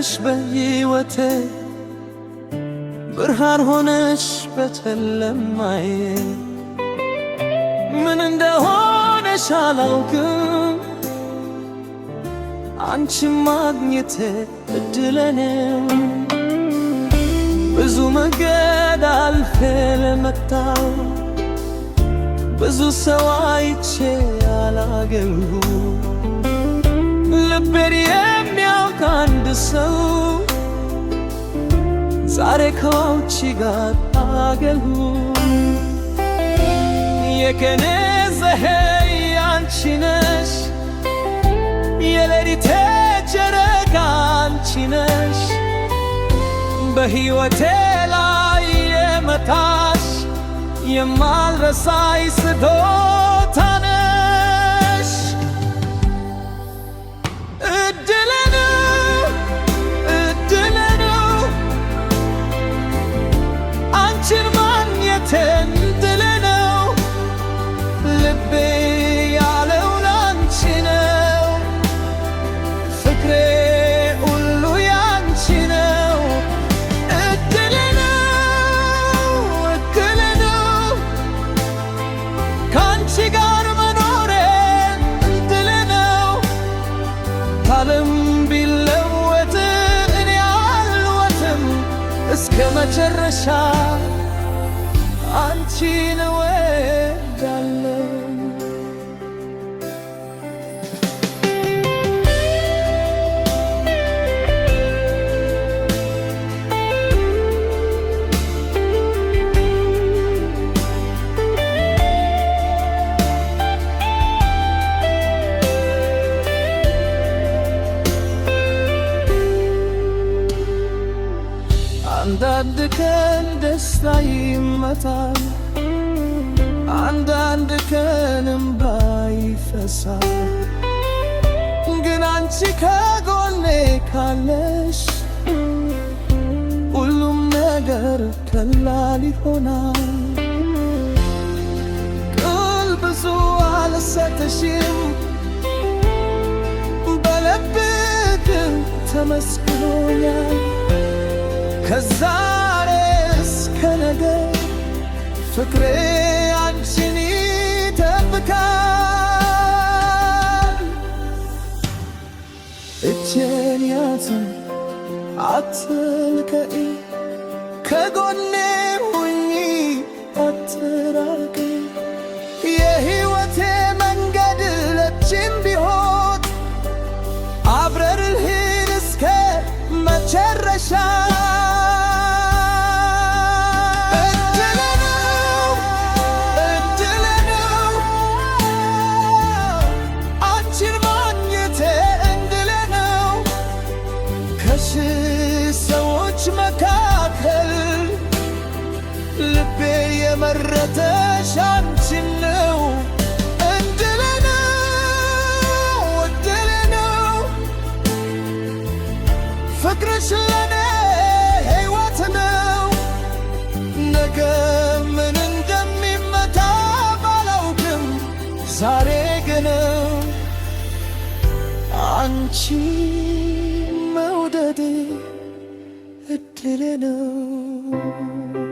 ነሽ በሕይወቴ ብርሃን ሆነሽ በጨለማዬ ምን እንደሆነሽ አላውቅም አንቺን ማግኘቴ እድሌ ነው። ብዙ መንገድ አልፌ ለመጣሁ ብዙ ሰው አይቼ አላገኘሁ ልቤን የሚያውቅ አንድ ሰው ዛሬ ከአንቺ ጋር አገኘሁ። የቀኔ ፀሐይ አንቺ ነሽ የሌሊቴ ጨረቃ አንቺ ነሽ በሕይወቴ ላይ የመጣሽ የማልረሳሽ ስጦታ ነሽ። እድሌ ነው እድሌ ነው አንቺን ማግኘቴ እድሌ ነው ልቤ ያለው ላንቺ ነው ፍቅሬ ሁሉ ያንቺ ነው። እድሌ ነው እድሌ ነው ከአንቺ ጋር መኖሬ እድሌ ነው ዓለም ቢለወጥ እኔ አልወጥም እስከ መጨረሻ አንቺን እወዳለሁ። አንዳንድ ቀን ደስታ ይመጣል አንዳንድ ቀን እንባ ይፈሳል ግን አንቺ ከጎኔ ካለሽ ሁሉም ነገር ቀላል ይሆናል። ቃል ብዙ አልሰጥሽም በልቤ ግን ተመስግኖኛል ከዛሬ እስከ ነገ ፍቅሬ አንቺን ይጠብቃል። እጄን ያዘኝ አትልቀቂ ከጎኔ ሁኚ አትራቂ የሕይወቴ መንገድ ረጅም ቢሆን አብረን እንሂድ እስከ መጨረሻ። ሰዎች መካከል ልቤ የመረጠሽ አንቺን ነው። እድሌ ነው እድሌ ነው ፍቅርሽ ለኔ ሕይወት ነው። ነገ ምን እንደሚመጣ ባላውቅም ዛሬ ግን አንቺ መውደዴ እድሌ ነው።